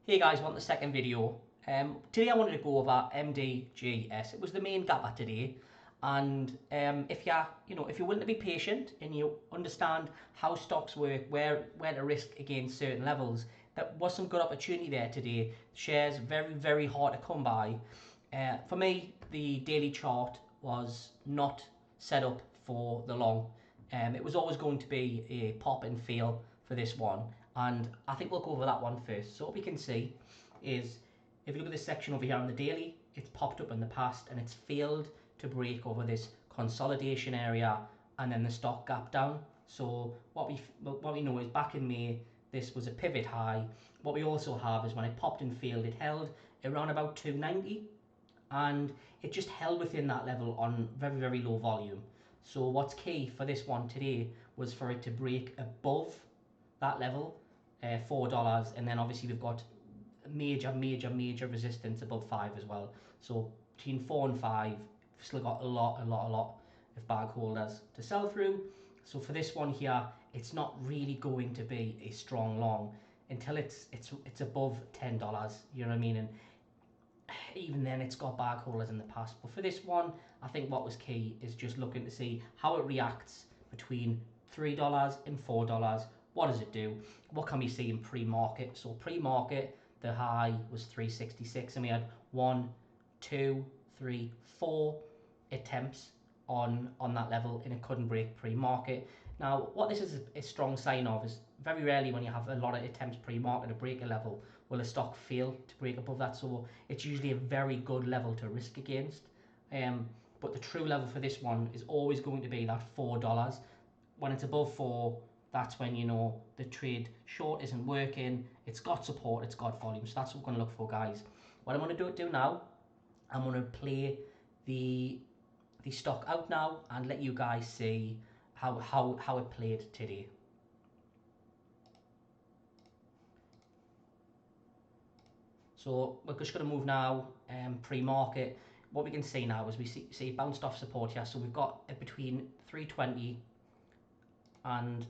Hey guys, want the second video. Today I wanted to go over MDGS. It was the main gapper today, and if you're willing to be patient and you understand how stocks work, where to risk against certain levels, that was some good opportunity there today. Shares very hard to come by. For me, the daily chart was not set up for the long. It was always going to be a pop and fail for this one, and I think we'll go over that one first. So what we can see is, if you look at this section over here on the daily, it's popped up in the past and it's failed to break over this consolidation area and then the stock gap down. So what we know is back in May this was a pivot high. What we also have is when it popped and failed, it held around about 290 and it just held within that level on very low volume. So what's key for this one today was for it to break above that level, $4, and then obviously we've got major resistance above 5 as well. So between 4 and 5, we've still got a lot of bag holders to sell through. So for this one here, it's not really going to be a strong long until it's above $10. You know what I mean? And even then, it's got bag holders in the past. But for this one, I think what was key is just looking to see how it reacts between $3 and $4. What does it do? What can we see in pre-market? So pre-market, the high was 366, and we had 1, 2, 3, 4 attempts on that level, and it couldn't break pre-market. Now, what this is a strong sign of is very rarely when you have a lot of attempts pre-market to break a level will a stock fail to break above that. So it's usually a very good level to risk against. But the true level for this one is always going to be that $4. When it's above 4, that's when you know the trade short isn't working. It's got support, it's got volume. So that's what we're going to look for, guys. What I'm going to do now, I'm going to play the stock out now and let you guys see how it played today. So we're just going to move now pre-market. What we can see now is we see it bounced off support here. So we've got between 320 and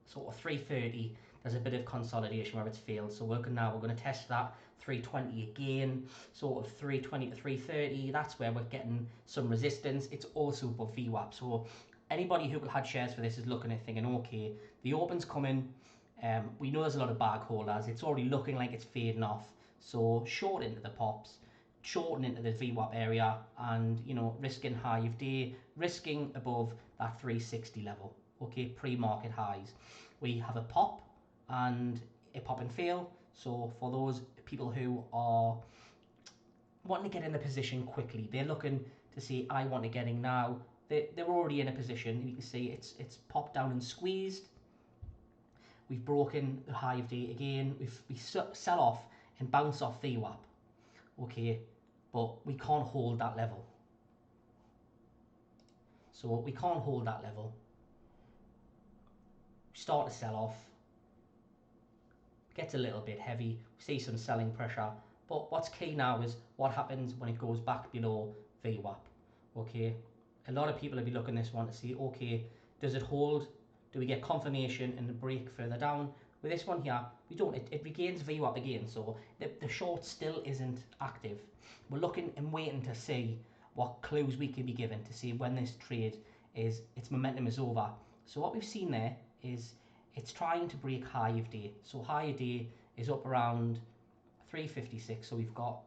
sort of 330. There's a bit of consolidation where it's failed. So we're going to test that 320 again, sort of 320 to 330. That's where we're getting some resistance. It's also above VWAP. So anybody who had shares for this is looking at thinking, okay, the open's coming. We know there's a lot of bag holders. It's already looking like it's fading off. So short into the pops, shorten into the VWAP area, and risking high of day, risking above that 360 level. Okay, pre-market highs. We have a pop and a pop and fail. So for those people who are wanting to get in the position quickly, they're looking to see, I want to get in now. They're already in a position. You can see it's popped down and squeezed. We've broken the high of day again. We sell off and bounce off VWAP. Okay, but we can't hold that level. So we can't hold that level. We start to sell off. Gets a little bit heavy. We see some selling pressure. But what's key now is what happens when it goes back below VWAP. Okay, a lot of people will be looking at this one to see, okay, does it hold? Do we get confirmation and a break further down? With this one here, we don't. It regains VWAP again, so the short still isn't active. We're looking and waiting to see what clues we can be given to see when this trade its momentum is over. So what we've seen there is it's trying to break high of day. So high of day is up around 356. So we've got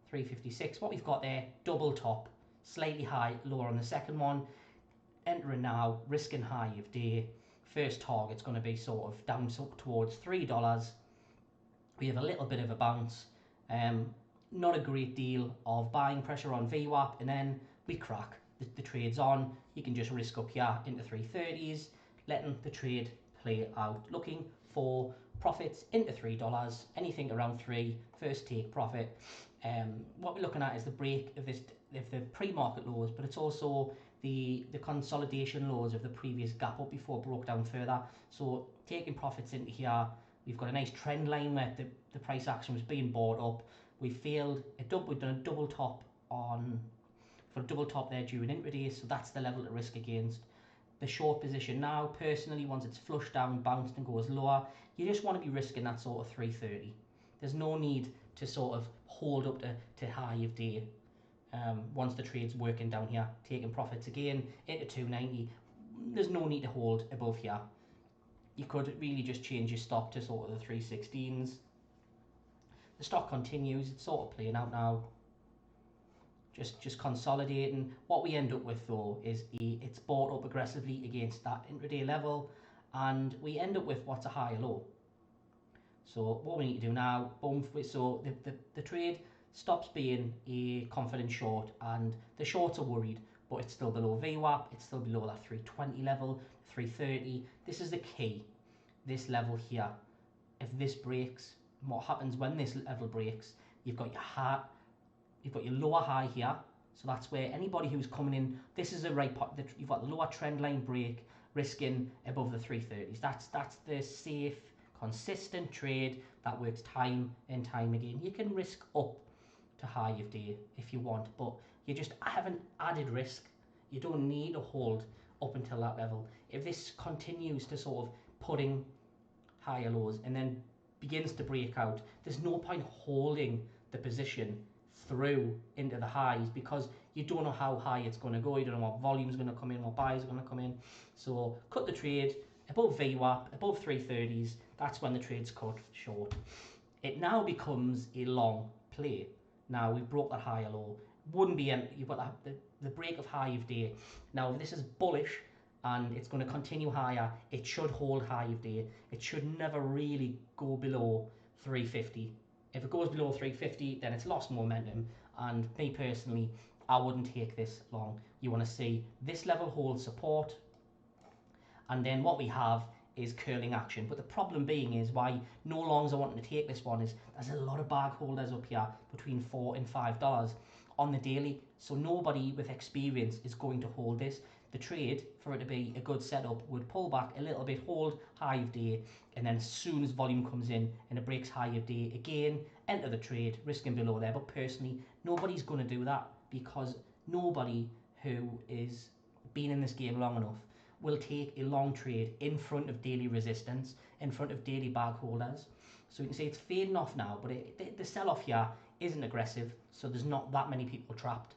356. What we've got there, double top, slightly high, lower on the second one. Entering now, risking high of day. First target's going to be sort of down towards $3. We have a little bit of a bounce. Not a great deal of buying pressure on VWAP, and then we crack. The trade's on. You can just risk up here into 330s, letting the trade play out. Looking for profits into $3, anything around 3, first take profit. What we're looking at is the break of the pre-market lows, but it's also the consolidation lows of the previous gap up before it broke down further. So taking profits into here, we've got a nice trend line where the price action was being bought up. We failed we've done a double top there during intraday, so that's the level to risk against. the short position now. Personally, once it's flushed down, bounced and goes lower, you just want to be risking that sort of 330. There's no need to sort of hold up to high of day. Once the trade's working down here, taking profits again into 290, there's no need to hold above here. You could really just change your stop to sort of the 316s. The stock continues, it's sort of playing out now. Just consolidating. What we end up with though is it's bought up aggressively against that intraday level, and we end up with what's a higher low. So what we need to do now, boom, so the trade stops being a confident short, and the shorts are worried, but it's still below VWAP, it's still below that 320 level, 330. This is the key, this level here. If this breaks, what happens when this level breaks, you've got your high, you've got your lower high here, so that's where anybody who's coming in, this is the right part, you've got the lower trend line break, risking above the 330s. That's the safe, consistent trade that works time and time again. You can risk up to high of day if you want, but you just haven't added risk. You don't need to hold up until that level. If this continues to sort of putting higher lows and then begins to break out, there's no point holding the position through into the highs, because you don't know how high it's going to go, you don't know what volume is going to come in, what buys are going to come in. So cut the trade above VWAP, above 330s, that's when the trade's cut short. It now becomes a long play. Now we've broke that higher low, wouldn't be empty, you've got the break of high of day. Now if this is bullish and it's going to continue higher, it should hold high of day. It should never really go below 350. If it goes below 350, then it's lost momentum, and me personally, I wouldn't take this long. You want to see this level hold support, and then what we have is curling action. But the problem being is why no longs are wanting to take this one is there's a lot of bag holders up here between $4 and $5 on the daily, so nobody with experience is going to hold this. The trade, for it to be a good setup, would pull back a little bit, hold high of day, and then as soon as volume comes in and it breaks high of day again, enter the trade, risking below there. But personally, nobody's going to do that, because nobody who is been in this game long enough will take a long trade in front of daily resistance, in front of daily bag holders. So you can see it's fading off now, but the sell-off here isn't aggressive, so there's not that many people trapped.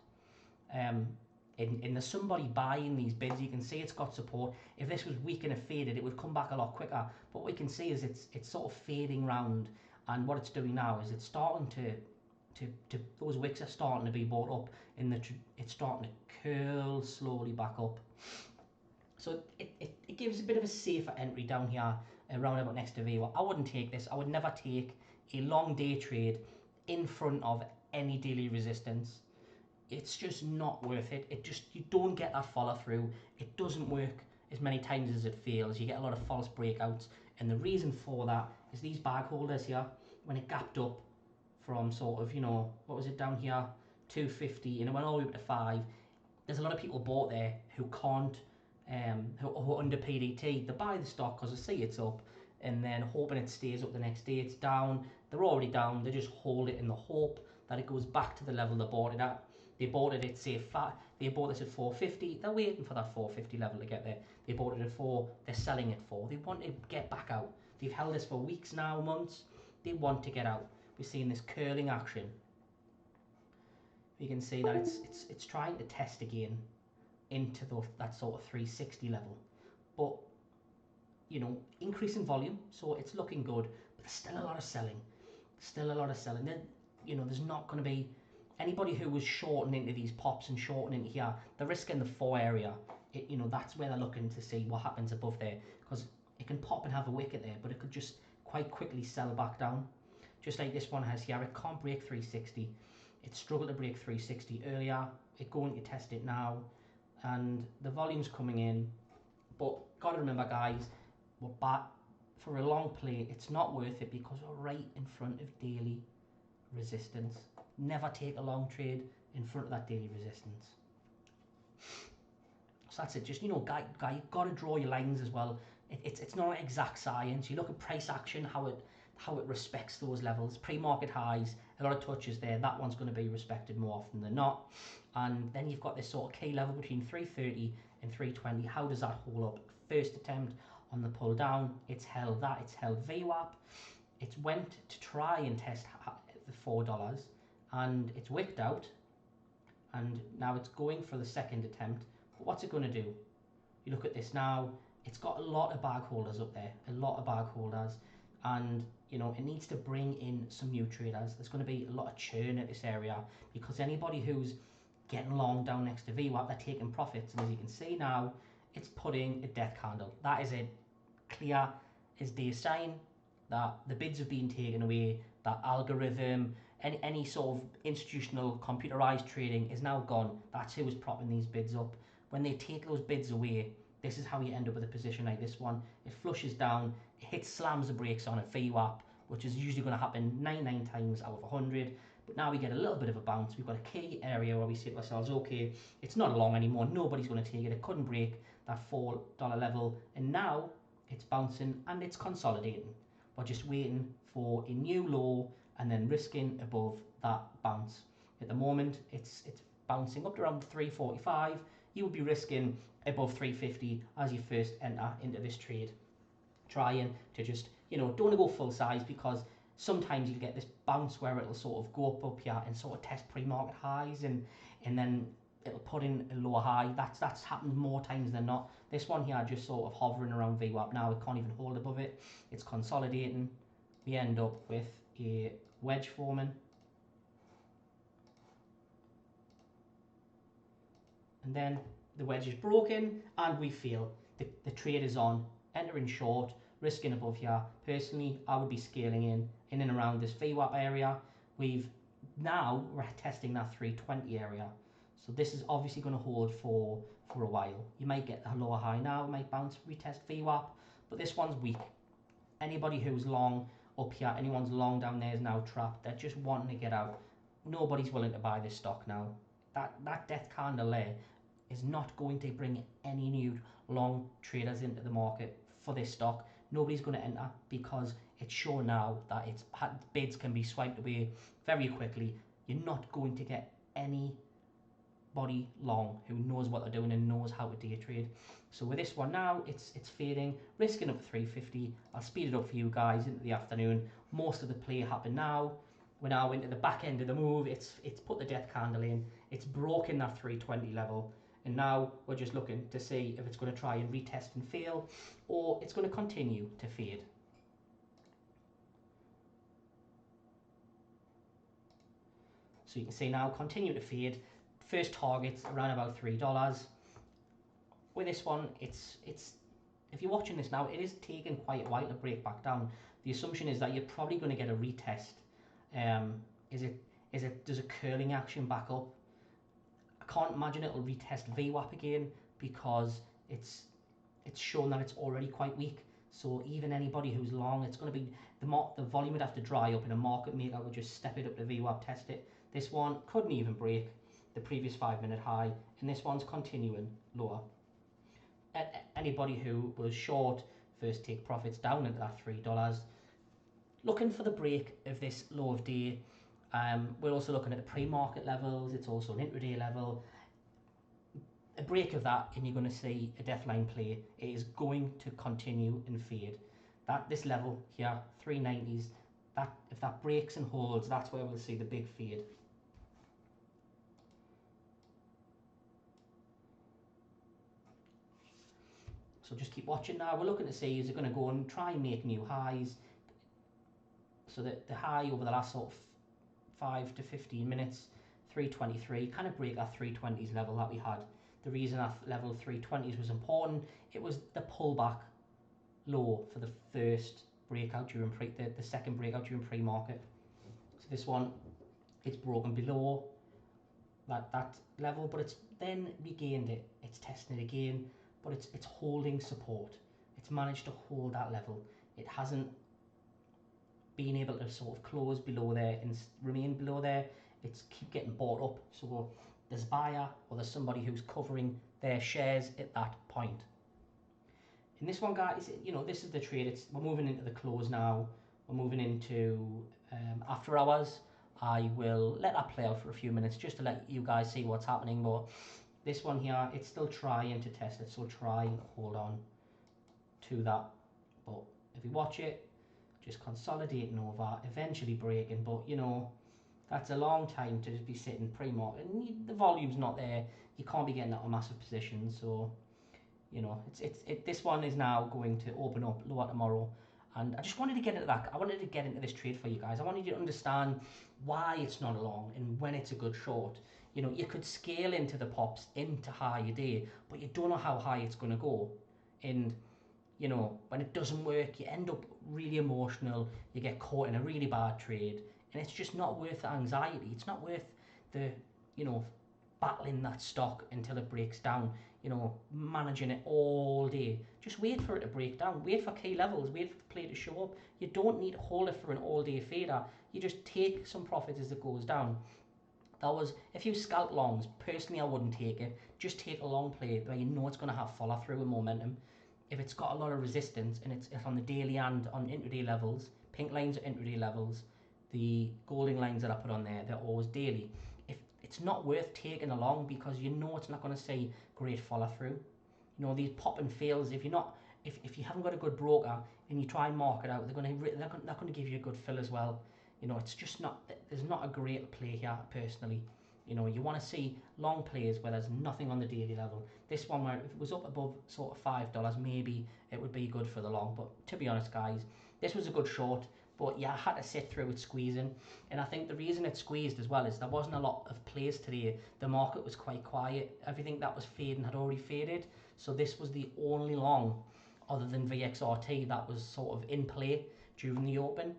And there's somebody buying these bids. You can see it's got support. If this was weak and it faded, it would come back a lot quicker. But what we can see is it's sort of fading round, and what it's doing now is it's starting to those wicks are starting to be bought up, and it's starting to curl slowly back up. So it gives a bit of a safer entry down here around about next to VWAP. I wouldn't take this. I would never take a long day trade in front of any daily resistance. It's just not worth it. You don't get that follow through. It doesn't work as many times as it fails. You get a lot of false breakouts, and the reason for that is these bag holders here, when it gapped up from sort of, what was it down here, 250, and it went all the way up to 5. There's a lot of people bought there who can't, who are under PDT. They buy the stock because they see it's up, and then hoping it stays up the next day. It's down. They're already down. They just hold it in the hope that it goes back to the level they bought it at. They bought it at, say, they bought this at 450. They're waiting for that 450 level to get there. They bought it at 4. They're selling at 4. They want to get back out. They've held this for weeks now, months. They want to get out. We're seeing this curling action. You can see that it's trying to test again into that sort of 360 level. But, increasing volume, so it's looking good. But there's still a lot of selling. Still a lot of selling. There's not going to be anybody who was shorting into these pops and shorting into here. The risk in the 4 area, that's where they're looking to see what happens above there, because it can pop and have a wicket there, but it could just quite quickly sell back down, just like this one has here. It can't break 360. It struggled to break 360 earlier. It's going to test it now, and the volume's coming in. But got to remember, guys, we're back for a long play. It's not worth it because we're right in front of daily resistance. Never take a long trade in front of that daily resistance. So that's it. Just, guy, you've got to draw your lines as well. It's not an exact science. You look at price action, how it respects those levels. Pre-market highs, a lot of touches there. That one's going to be respected more often than not. And then you've got this sort of key level between 330 in 320. How does that hold up? First attempt on the pull down, it's held that, it's held VWAP. It's went to try and test the $4 and it's wicked out, and now it's going for the second attempt. But what's it going to do? You look at this now, it's got a lot of bag holders up there, a lot of bag holders, and you know, it needs to bring in some new traders. There's going to be a lot of churn at this area because anybody who's getting long down next to VWAP, they're taking profits, and as you can see now, it's putting a death candle. That is a clear as day sign that the bids have been taken away, that algorithm, any sort of institutional computerized trading is now gone. That's who is propping these bids up. When they take those bids away, this is how you end up with a position like this one. It flushes down, it hits, slams the brakes on a VWAP, which is usually going to happen 99 times out of 100. But now we get a little bit of a bounce. We've got a key area where we say to ourselves, okay, it's not long anymore. Nobody's going to take it. It couldn't break that $4 level. And now it's bouncing and it's consolidating. We're just waiting for a new low and then risking above that bounce. At the moment, it's bouncing up to around 345. You would be risking above 350 as you first enter into this trade. Trying to just, you know, don't want to go full size because sometimes you get this bounce where it'll sort of go up here and sort of test pre-market highs and then it'll put in a lower high. That's happened more times than not. This one here just sort of hovering around VWAP now. It can't even hold above it. It's consolidating. We end up with a wedge forming. And then the wedge is broken and we feel the trade is on. Entering short, risking above here. Personally, I would be scaling in and around this VWAP area. We're testing that 320 area. So this is obviously going to hold for a while. You might get a lower high now, it might bounce, retest VWAP, but this one's weak. Anybody who's long up here, anyone's long down there is now trapped. They're just wanting to get out. Nobody's willing to buy this stock now. That death candle there is not going to bring any new long traders into the market for this stock. Nobody's going to enter because it's shown now that its bids can be swiped away very quickly. You're not going to get anybody long who knows what they're doing and knows how to day trade. So with this one now, it's fading, risking up 350. I'll speed it up for you guys into the afternoon. Most of the play happened now. We're now into the back end of the move. It's put the death candle in. It's broken that 320 level. And now we're just looking to see if it's going to try and retest and fail, or it's going to continue to fade. So you can see now, continue to fade. First target's around about $3. With this one, it's if you're watching this now, it is taking quite a while to break back down. The assumption is that you're probably going to get a retest. Does a curling action back up? I can't imagine it'll retest VWAP again because it's shown that it's already quite weak. So even anybody who's long, it's going to be the volume would have to dry up, and a market maker would just step it up to VWAP, test it. This one couldn't even break the previous 5-minute high, and this one's continuing lower. Anybody who was short first take profits down into that $3. Looking for the break of this low of day. We're also looking at the pre-market levels. It's also an intraday level. A break of that and you're going to see a death line play. It is going to continue and fade. This level here, 390s, if that breaks and holds, that's where we'll see the big fade. So just keep watching now. We're looking to see, is it going to go and try and make new highs? So that the high over the last sort of 5 to 15 minutes, 323, kind of break that 320s level that we had. The reason that level 320s was important, it was the pullback low for the first breakout during the second breakout during pre-market. So this one, it's broken below that level, but it's then regained it. It's testing it again, but it's holding support. It's managed to hold that level. It hasn't been able to sort of close below there and remain below there. It's keep getting bought up. So there's a buyer or there's somebody who's covering their shares at that point. In this one, guys, you know, this is the trade. We're moving into the close now. We're moving into after hours. I will let that play out for a few minutes just to let you guys see what's happening. But This one here, it's still trying to test it, so try and hold on to that. But if you watch it, just consolidating over, eventually breaking, but you know, that's a long time to just be sitting pre-market, and the volume's not there. You can't be getting out of massive positions, so you know, this one is now going to open up lower tomorrow, and I just wanted to get into that. I wanted to get into this trade for you guys. I wanted you to understand why it's not a long and when it's a good short. You know, you could scale into the pops into higher day, but you don't know how high it's going to go, and you know, when it doesn't work, you end up really emotional. You get caught in a really bad trade, and it's just not worth the anxiety. It's not worth the, you know, battling that stock until it breaks down. You know, managing it all day. Just wait for it to break down. Wait for key levels. Wait for the play to show up. You don't need to hold it for an all-day fader. You just take some profits as it goes down. That was, if you scalp longs, personally I wouldn't take it. Just take a long play where you know it's going to have follow through and momentum. If it's got a lot of resistance and it's on the daily and on intraday levels, pink lines are intraday levels, the golden lines that I put on there, they're always daily. If it's not worth taking along because you know it's not going to see great follow through. You know, these pop and fails, if you haven't got a good broker and you try and mark it out, they're not going to give you a good fill as well. You know, it's just not, there's not a great play here personally. You know, you want to see long plays where there's nothing on the daily level. This one, where if it was up above sort of $5, maybe it would be good for the long. But to be honest, guys, this was a good short. But yeah, I had to sit through it squeezing. And I think the reason it squeezed as well is there wasn't a lot of plays today. The market was quite quiet. Everything that was fading had already faded. So this was the only long, other than VXRT, that was sort of in play during the open.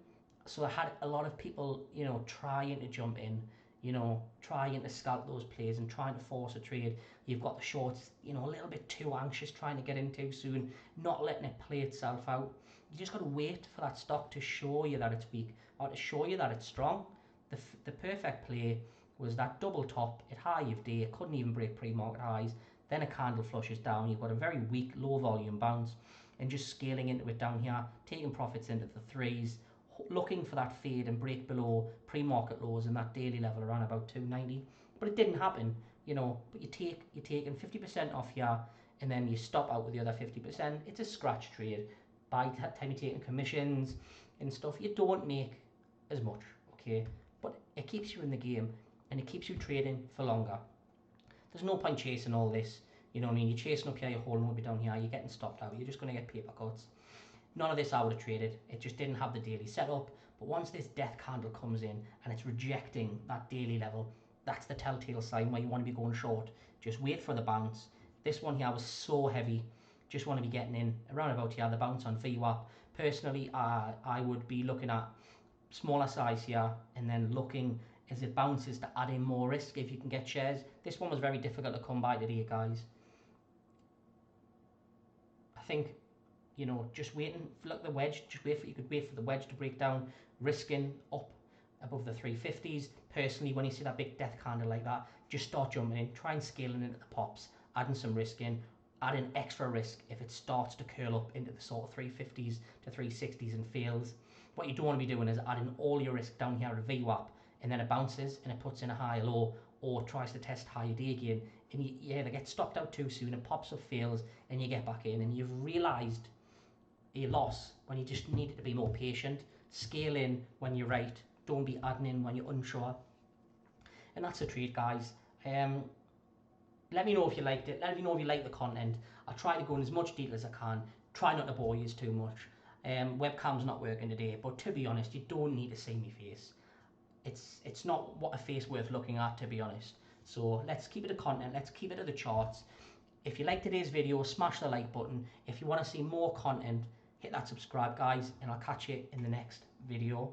So I had a lot of people, you know, trying to jump in, you know, trying to scalp those plays and trying to force a trade. You've got the shorts, you know, a little bit too anxious, trying to get in too soon, not letting it play itself out. You just got to wait for that stock to show you that it's weak or to show you that it's strong. The perfect play was that double top at high of day. It couldn't even break pre-market highs. Then a candle flushes down. You've got a very weak, low volume bounce and just scaling into it down here, taking profits into the threes, looking for that fade and break below pre-market lows and that daily level around about 290, but it didn't happen, you know. But you're taking 50% off here, and then you stop out with the other 50%. It's a scratch trade. By the time you're taking commissions and stuff, you don't make as much, okay? But it keeps you in the game, and it keeps you trading for longer. There's no point chasing all this, you know what I mean? You're chasing up here, you're holding up down here, you're getting stopped out, you're just going to get paper cuts. None of this I would have traded. It just didn't have the daily setup. But once this death candle comes in and it's rejecting that daily level, that's the telltale sign where you want to be going short. Just wait for the bounce. This one here was so heavy. Just want to be getting in around about here, the bounce on VWAP. Personally, I would be looking at smaller size here and then looking as it bounces to add in more risk if you can get shares. This one was very difficult to come by today, guys. I think, you know, just waiting for the wedge, you could wait for the wedge to break down, risking up above the 350s. Personally, when you see that big death candle like that, just start jumping in, try and scaling into the pops, adding some risk in, adding extra risk if it starts to curl up into the sort of 350s to 360s and fails. What you don't want to be doing is adding all your risk down here at VWAP, and then it bounces and it puts in a high low, or tries to test higher day again, and you either get stopped out too soon, it pops up, fails, and you get back in, and you've realised a loss when you just needed to be more patient. Scale in when you're right, don't be adding in when you're unsure. And that's a trade, guys. Let me know if you liked it. Let me know if you like the content. I'll try to go in as much detail as I can. Try not to bore you too much. Webcam's not working today, but to be honest, you don't need to see me face. It's not what a face worth looking at, to be honest. So let's keep it to content. Let's keep it to the charts. If you like today's video, smash the like button. If you want to see more content, hit that subscribe, guys, and I'll catch you in the next video.